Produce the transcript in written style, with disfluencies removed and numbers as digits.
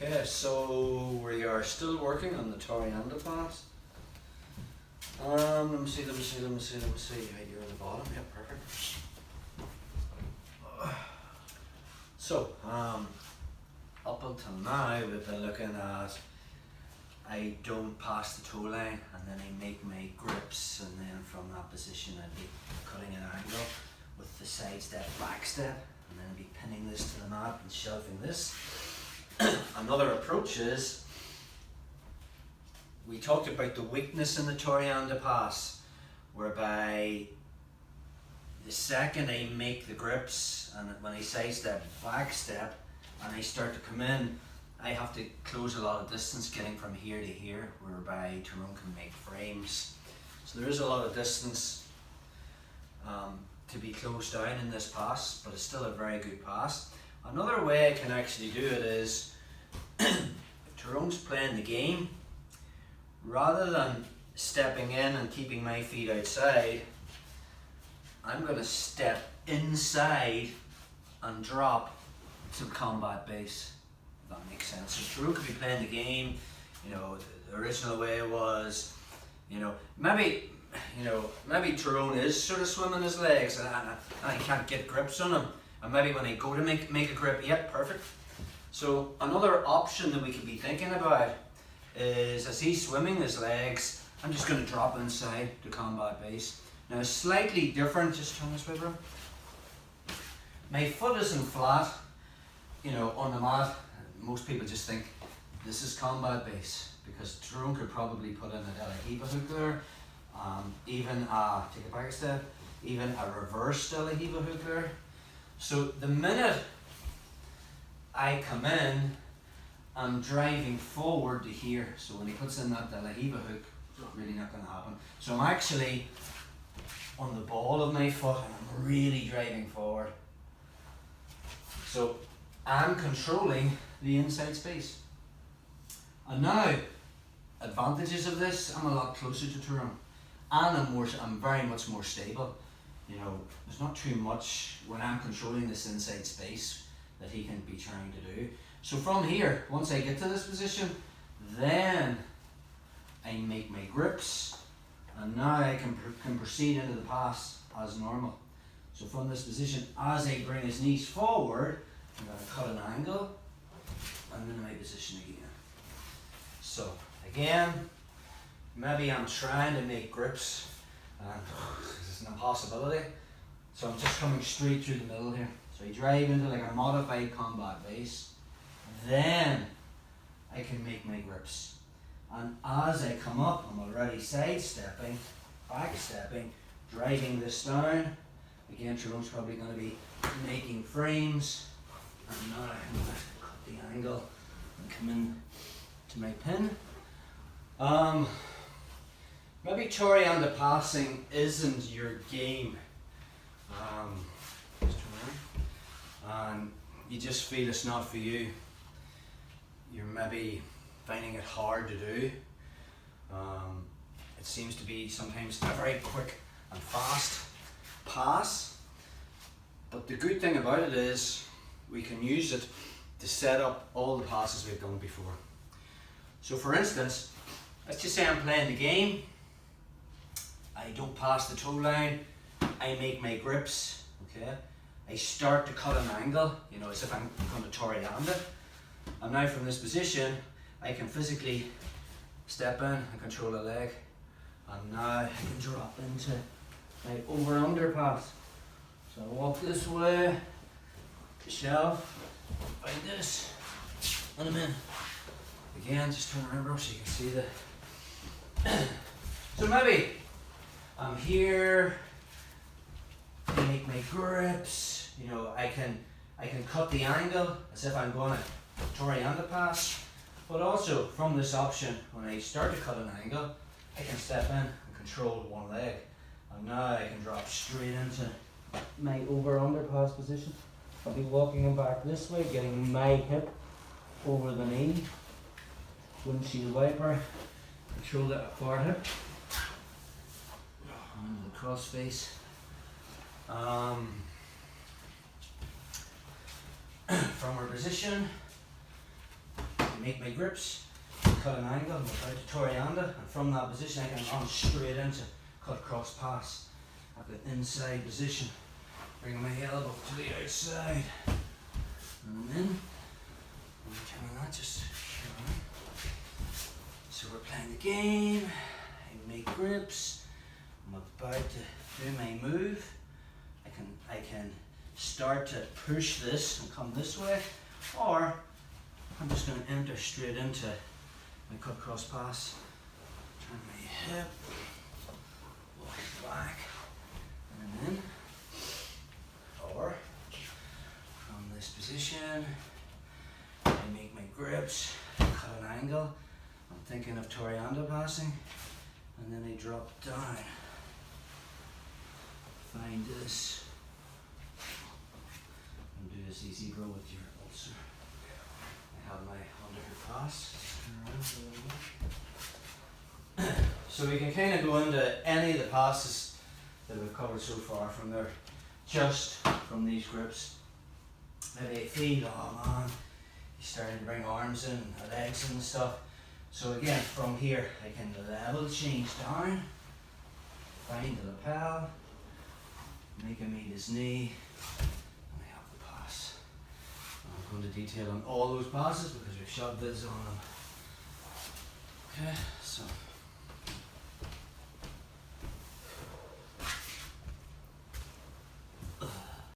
Okay, so we are still working on the Torianda pass. Let me see. Right, you're at the bottom. Yeah, perfect. So, up until now we've been looking at I don't pass the toe line and then I make my grips, and then from that position I'd be cutting an angle with the side step, back step, and then I'd be pinning this to the mat and shelving this. Another approach is, we talked about the weakness in the Torianda pass, whereby the second I make the grips and when I side step, back step, and I start to come in, I have to close a lot of distance getting from here to here, whereby Tyrone can make frames. So there is a lot of distance to be closed down in this pass, but it's still a very good pass. Another way I can actually do it is, if Tyrone's playing the game, rather than stepping in and keeping my feet outside, I'm going to step inside and drop to the combat base. If that makes sense. So Tyrone could be playing the game, the original way was, maybe Tyrone is sort of swimming his legs and I can't get grips on him. And maybe when I go to make a grip, yep, perfect. So another option that we could be thinking about is, as he's swimming his legs, I'm just going to drop inside the combat base. Now slightly different, just turn this way, bro. My foot isn't flat, on the mat. Most people just think this is combat base, because Tyrone could probably put in a Danagher hook there, even a, take a back step, even a reverse Danagher hook there. So the minute I come in, I'm driving forward to here. So when he puts in that Danagher hook, it's really not going to happen. So I'm actually on the ball of my foot and I'm really driving forward. So I'm controlling the inside space. And now, advantages of this, I'm a lot closer to Tyrone. And I'm very much more stable. There's not too much when I'm controlling this inside space that he can be trying to do. So from here, once I get to this position, then I make my grips, and now I can proceed into the pass as normal. So from this position, as I bring his knees forward, I'm going to cut an angle, and into my position again. So again, maybe I'm trying to make grips, and this is an impossibility. So I'm just coming straight through the middle here. So I drive into like a modified combat base, then I can make my grips. And as I come up, I'm already sidestepping, backstepping, driving this down. Again, Tyrone's probably going to be making frames. And now I'm going to cut the angle and come in to my pin. Maybe Torianda passing isn't your game. And you just feel it's not for you. You're maybe finding it hard to do. It seems to be sometimes a very quick and fast pass. But the good thing about it is we can use it to set up all the passes we've done before. So for instance, let's just say I'm playing the game. I don't pass the toe line. I make my grips, okay? I start to cut an angle, as if I'm going to Torianda. And now from this position, I can physically step in and control a leg. And now I can drop into my over-under pass. So I walk this way, shelf, find this, and I'm in. Again, just turn around, bro, so you can see the... So maybe I'm here, I make my grips, I can cut the angle as if I'm going to Torianda pass, but also from this option, when I start to cut an angle, I can step in and control one leg, and now I can drop straight into my over-under pass position. I'll be walking him back this way, getting my hip over the knee, windshield wiper, control that far hip, and the cross face. From our position, make my grips, cut an angle, and out to Torianda, and from that position I can run straight into cut cross pass at the inside position, bringing my elbow to the outside, and I'm in, and kind of not just, so we're playing the game, I make grips, I'm about to do my move, I can start to push this and come this way, or I'm just going to enter straight into my cut cross pass, turn my hip, walk back, and in, or from this position, I make my grips, cut an angle, I'm thinking of Torianda passing, and then I drop down, find this, and do this easy bro with your ulcer. I have my underhook pass. So we can kind of go into any of the passes that we've covered so far from there, just from these grips. Maybe I feel, oh man, he's starting to bring arms in, and legs in and stuff. So again, from here, I can level change down, find the lapel, make him meet his knee, and I have the pass. I'm going to detail on all those passes because we've shot vids on them. Okay, so